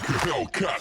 like a Hellcat.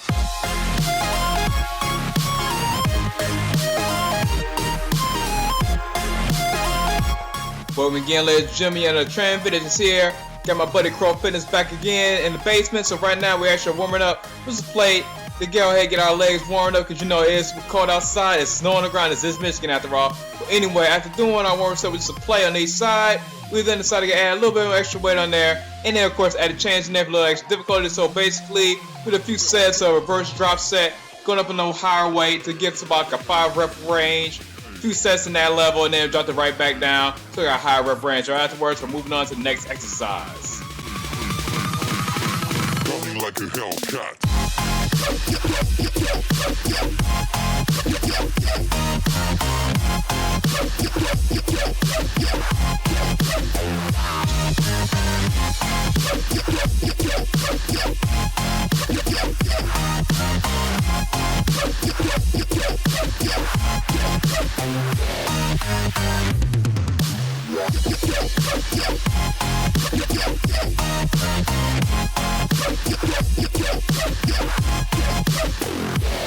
Welcome again, ladies and gentlemen, and the Training Fitness here. Got my buddy Kroll Fitness back again in the basement. So right now we're actually warming up with a plate to go ahead and get our legs warmed up, because you know it's cold outside, it's snow on the ground, it's this Michigan after all. But anyway, after doing our warm up with just a plate on each side, we then decided to add a little bit of extra weight on there, and then of course add a change in there for a little extra difficulty. So basically with a few sets of reverse drop set, going up a little higher weight to get to about like a 5 rep range. Few sets in that level, and then dropped it right back down. So we got a high rep range. Right afterwards, we're moving on to the next exercise. Running like a Hellcat.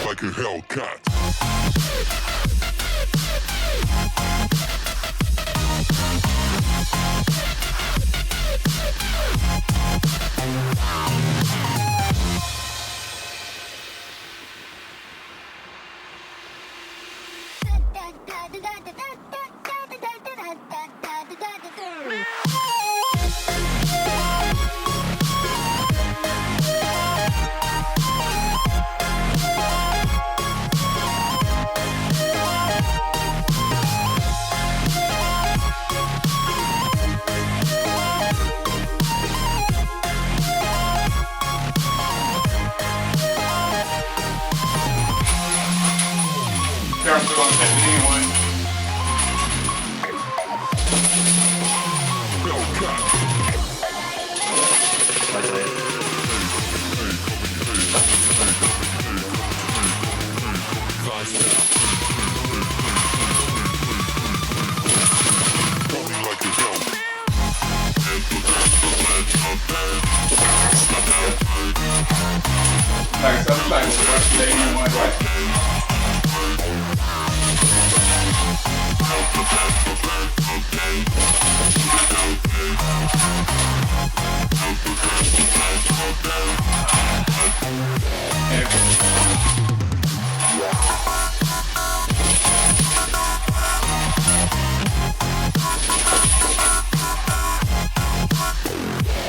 Like a Hellcat.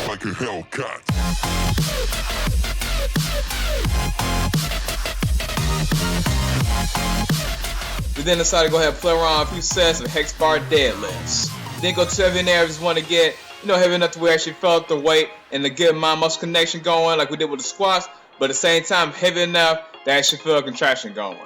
Like a Hellcat. We then decided to go ahead and play around a few sets of Hex Bar Deadlifts. Didn't go too heavy in there, just want to get, heavy enough to where we actually felt the weight and the good mind muscle connection going like we did with the squats, but at the same time heavy enough to actually feel a contraction going.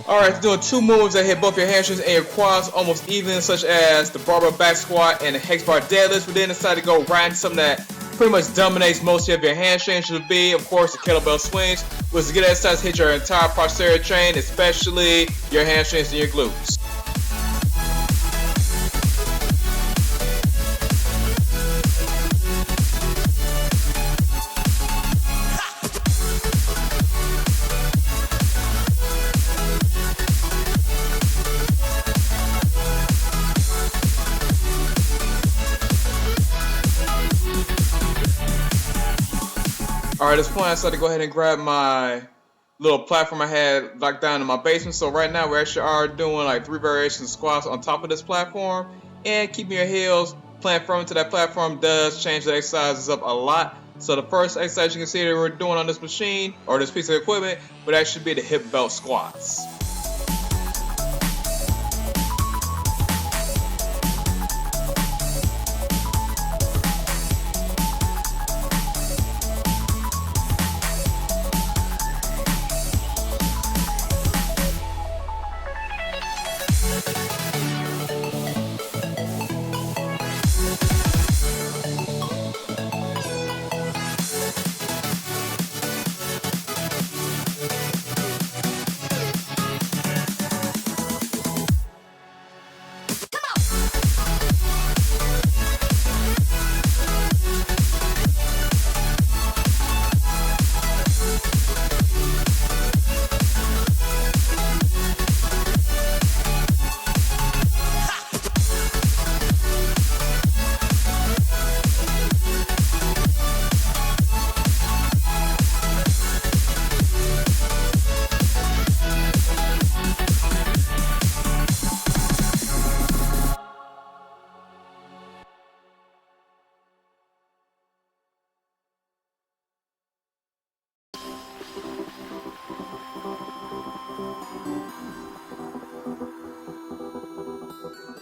Alright, doing two moves that hit both your hamstrings and your quads almost even, such as the Barbell back squat and the Hex Bar Deadlifts. We then decided to go right into something that pretty much dominates most of your hamstrings, should be, of course, the Kettlebell Swings, which is a good exercise to hit your entire posterior chain, especially your hamstrings and your glutes. Alright, at this point I decided to go ahead and grab my little platform I had locked down in my basement. So right now we actually are doing like 3 variations of squats on top of this platform, and keeping your heels planted firm to that platform does change the exercises up a lot. So the first exercise you can see that we're doing on this machine or this piece of equipment would actually be the hip belt squats.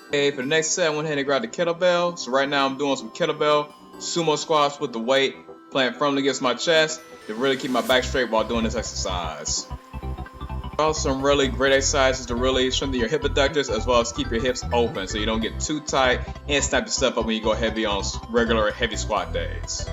Okay, for the next set, I went ahead and grabbed the kettlebell. So right now I'm doing some kettlebell sumo squats with the weight planted firmly against my chest to really keep my back straight while doing this exercise. Also, some really great exercises to really strengthen your hip abductors as well as keep your hips open so you don't get too tight and snap your stuff up when you go heavy on regular heavy squat days.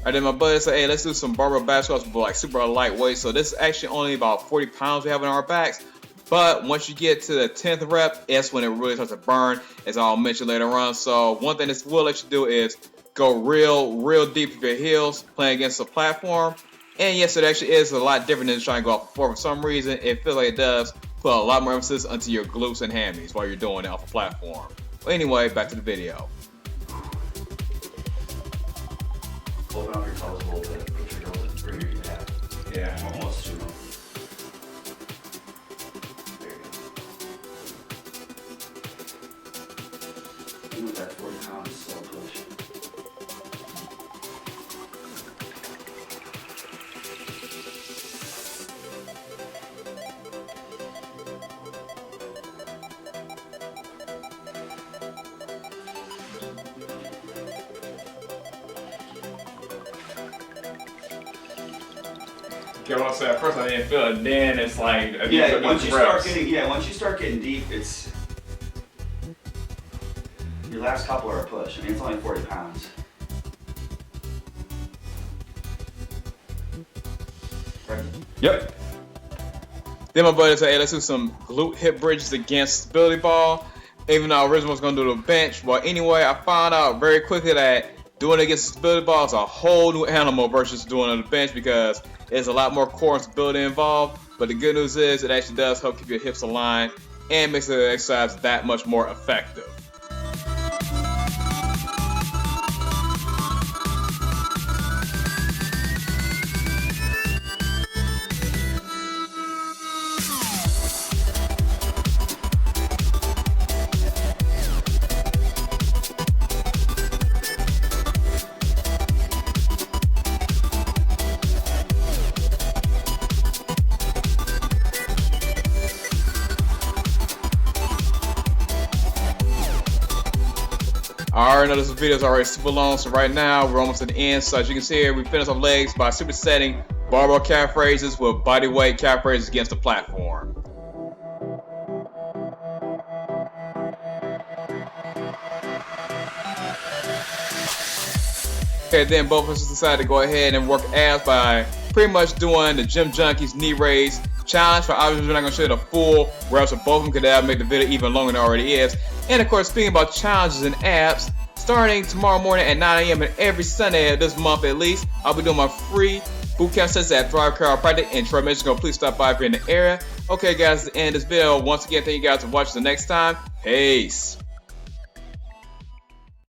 And then my buddy said, hey, let's do some barbell back squats with like super lightweight. So this is actually only about 40 pounds we have in our backs. But once you get to the 10th rep, that's when it really starts to burn, as I'll mention later on. So one thing this will let you do is go real deep with your heels, playing against the platform. And yes, it actually is a lot different than trying to go off the floor. For some reason, it feels like it does put a lot more emphasis onto your glutes and hammies while you're doing it off the platform. Well, anyway, back to the video. Open up your toes a little bit, put your heels in, bring your back. Yeah, almost sumo. There you go. Even with that 40 pounds, slow push. You know what I'm saying? At first I didn't feel it, then it's like once you start getting deep, it's your last couple are a push. I mean, it's only 40 pounds. Right. Yep. Then my buddy said, hey, let's do some glute hip bridges against stability ball. Even though I originally was going to do the bench. But anyway, I found out very quickly that doing it against the stability ball is a whole new animal versus doing it on the bench, because there's a lot more core and stability involved. But the good news is it actually does help keep your hips aligned and makes the exercise that much more effective. I already know this video is already super long, so right now we're almost at the end. So as you can see here, we finished our legs by supersetting barbell calf raises with body weight calf raises against the platform. Okay, then both of us decided to go ahead and work abs by pretty much doing the Gym Junkies knee raise challenge. So obviously we're not going to show you the full reps of both of them because that would make the video even longer than it already is. And of course, speaking about challenges and abs, starting tomorrow morning at 9 a.m. and every Sunday of this month at least, I'll be doing my free boot camp sessions at Thrive Chiropractic in Troy, Michigan. Please stop by if you're in the area. Okay guys, that's the end of this video. Once again, thank you guys for watching. Until next time, peace.